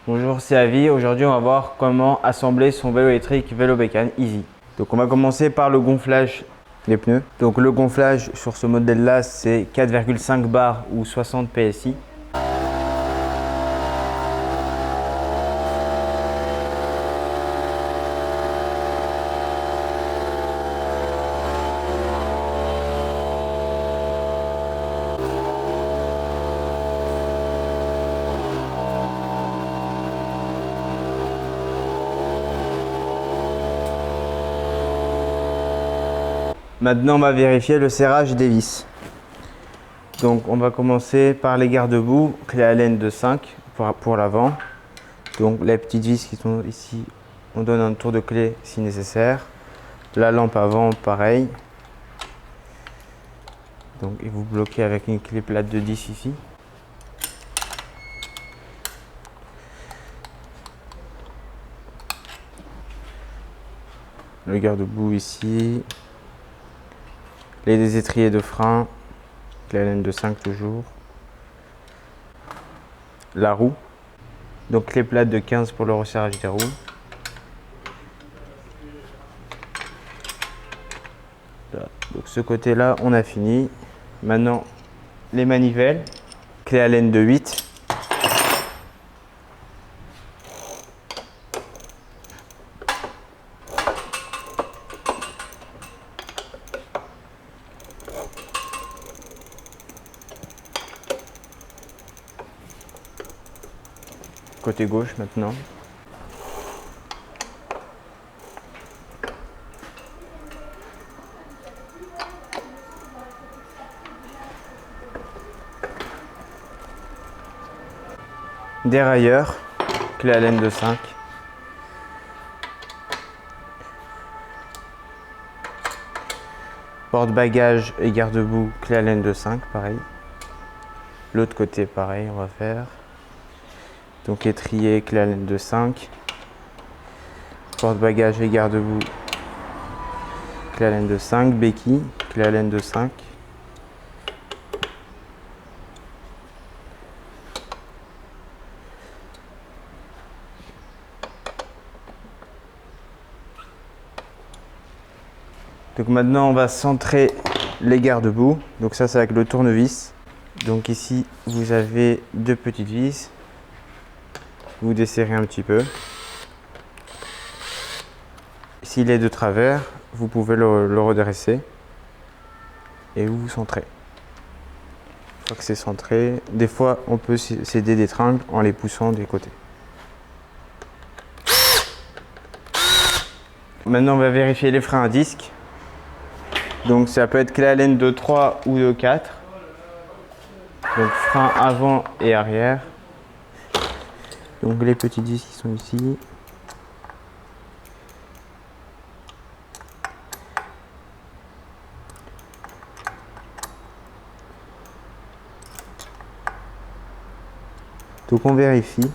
Bonjour, c'est Avi. Aujourd'hui, on va voir comment assembler son vélo électrique Vélobécane Easy. Donc, on va commencer par le gonflage des pneus. Donc, le gonflage sur ce modèle-là, c'est 4,5 bars ou 60 PSI. Maintenant, on va vérifier le serrage des vis. Donc, on va commencer par les garde-boue, clé Allen de 5 pour l'avant. Donc, les petites vis qui sont ici, on donne un tour de clé si nécessaire. La lampe avant, pareil. Donc, et vous bloquez avec une clé plate de 10 ici. Le garde-boue ici. Les étriers de frein, clé Allen de 5 toujours. La roue, donc clé plate de 15 pour le resserrage des roues. Là. Donc ce côté-là, on a fini. Maintenant, les manivelles, clé Allen de 8. Côté gauche maintenant. Dérailleur, clé Allen de 5. Porte-bagages et garde-boue, clé Allen de 5, pareil. L'autre côté, pareil, on va faire. Donc étrier, clé Allen de 5. Porte-bagages et garde-boue, clé Allen de 5. Béquille, clé Allen de 5. Donc maintenant on va centrer les garde-boue. Donc ça c'est avec le tournevis. Donc ici vous avez deux petites vis. Vous desserrez un petit peu. S'il est de travers, vous pouvez le redresser et vous centrez. Une fois que c'est centré, des fois on peut s'aider des tringles en les poussant des côtés. Maintenant on va vérifier les freins à disque. Donc ça peut être clé Allen de 3 ou de 4. Donc frein avant et arrière. Donc les petits disques qui sont ici. Donc on vérifie.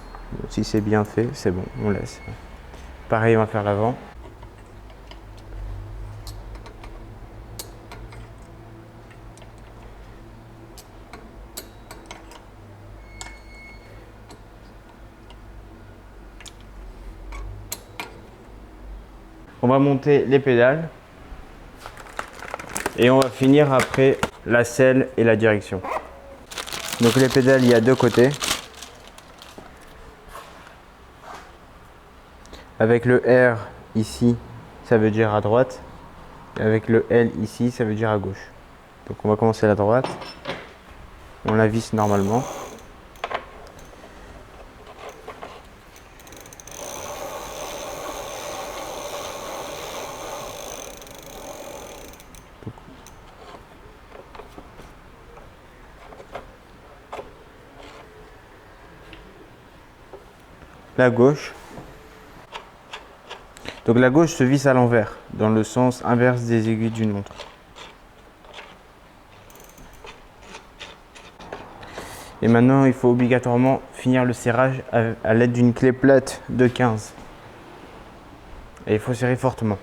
Si c'est bien fait, c'est bon, on laisse. Pareil, on va faire l'avant. On va monter les pédales et on va finir après la selle et la direction. Donc les pédales, il y a deux côtés. Avec le R ici, ça veut dire à droite. Et avec le L ici, ça veut dire à gauche. Donc on va commencer à la droite. On la visse normalement. La gauche. Donc la gauche se visse à l'envers, dans le sens inverse des aiguilles d'une montre. Et maintenant, il faut obligatoirement finir le serrage à l'aide d'une clé plate de 15. Et il faut serrer fortement.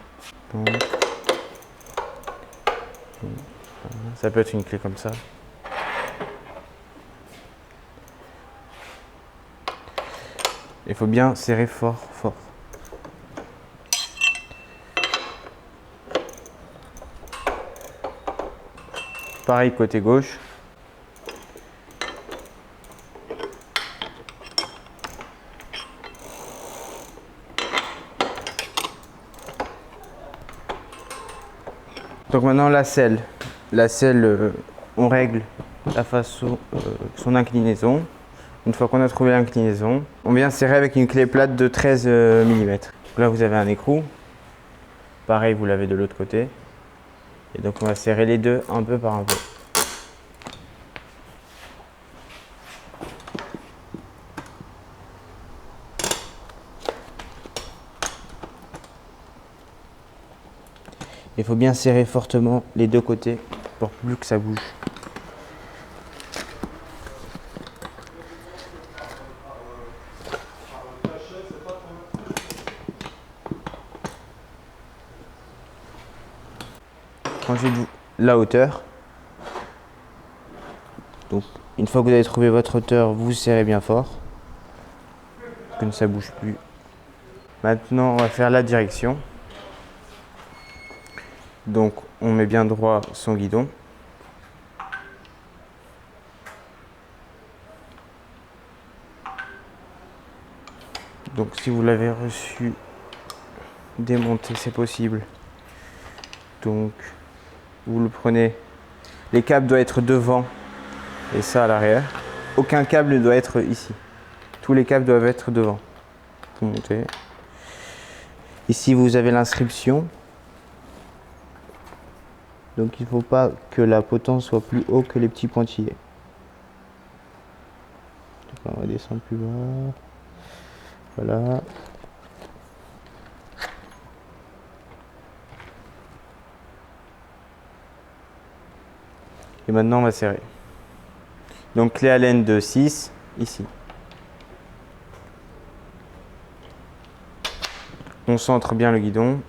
Donc, ça peut être une clé comme ça. Il faut bien serrer fort, fort. Pareil côté gauche. Donc maintenant la selle. La selle, on règle la façon, son inclinaison. Une fois qu'on a trouvé l'inclinaison, on vient serrer avec une clé plate de 13 mm. Là vous avez un écrou. Pareil, vous l'avez de l'autre côté. Et donc on va serrer les deux un peu par un peu. Il faut bien serrer fortement les deux côtés pour plus que ça bouge. Ensuite, la hauteur. Donc, une fois que vous avez trouvé votre hauteur, vous serrez bien fort. Pour que ça ne bouge plus. Maintenant, on va faire la direction. Donc, on met bien droit son guidon. Donc, si vous l'avez reçu démonté, c'est possible. Donc, vous le prenez. Les câbles doivent être devant et ça à l'arrière. Aucun câble ne doit être ici. Tous les câbles doivent être devant. Vous montez. Ici, vous avez l'inscription. Donc, il ne faut pas que la potence soit plus haut que les petits pointillés. Donc, on va descendre plus bas. Voilà. Et maintenant, on va serrer. Donc, clé Allen de 6, ici. On centre bien le guidon.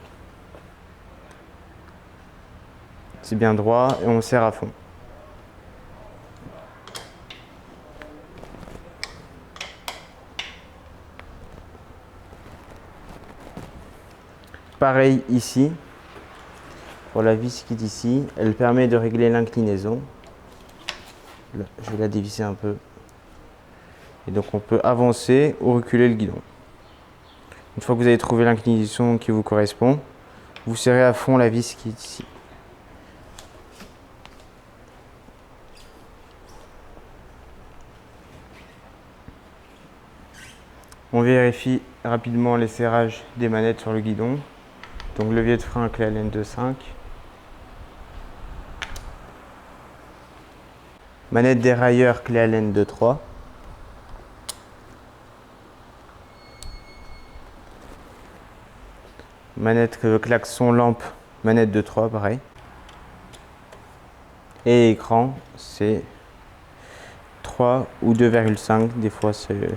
C'est bien droit et on serre à fond. Pareil ici. Pour la vis qui est ici, elle permet de régler l'inclinaison. Je vais la dévisser un peu. Et donc on peut avancer ou reculer le guidon. Une fois que vous avez trouvé l'inclinaison qui vous correspond, vous serrez à fond la vis qui est ici. On vérifie rapidement les serrages des manettes sur le guidon. Donc levier de frein, clé Allen de 5. Manette dérailleur, clé Allen de 3. Manette klaxon lampe, manette de 3, pareil. Et écran, c'est 3 ou 2,5. Des fois, il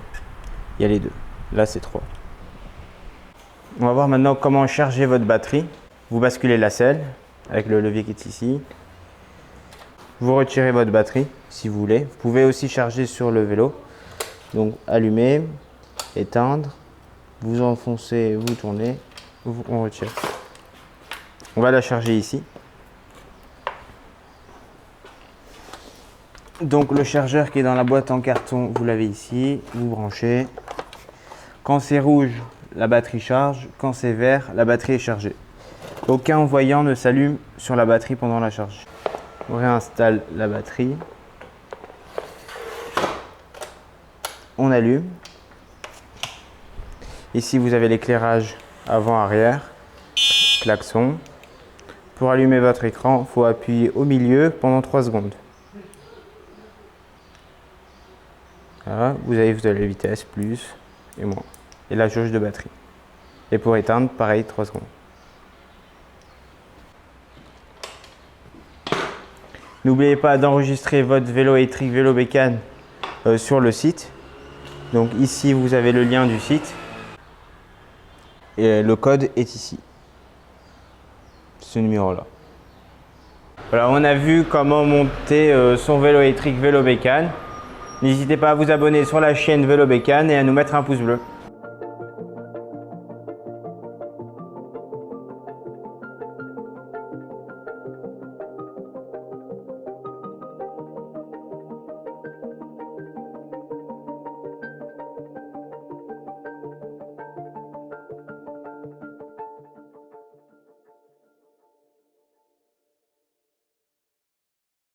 y a les deux. Là, c'est 3. On va voir maintenant comment charger votre batterie. Vous basculez la selle avec le levier qui est ici. Vous retirez votre batterie si vous voulez. Vous pouvez aussi charger sur le vélo. Donc allumer, éteindre, vous enfoncez, vous tournez, on retire. On va la charger ici. Donc le chargeur qui est dans la boîte en carton, vous l'avez ici, vous branchez. Quand c'est rouge, la batterie charge. Quand c'est vert, la batterie est chargée. Aucun voyant ne s'allume sur la batterie pendant la charge. On réinstalle la batterie. On allume. Ici, vous avez l'éclairage avant-arrière, klaxon. Pour allumer votre écran, il faut appuyer au milieu pendant 3 secondes. Voilà, vous avez la vitesse, plus et moins. Et la jauge de batterie. Et pour éteindre, pareil, 3 secondes. N'oubliez pas d'enregistrer votre vélo électrique Vélo Bécane sur le site. Donc ici, vous avez le lien du site. Et le code est ici. Ce numéro-là. Voilà, on a vu comment monter son vélo électrique Vélo Bécane. N'hésitez pas à vous abonner sur la chaîne Vélo Bécane et à nous mettre un pouce bleu.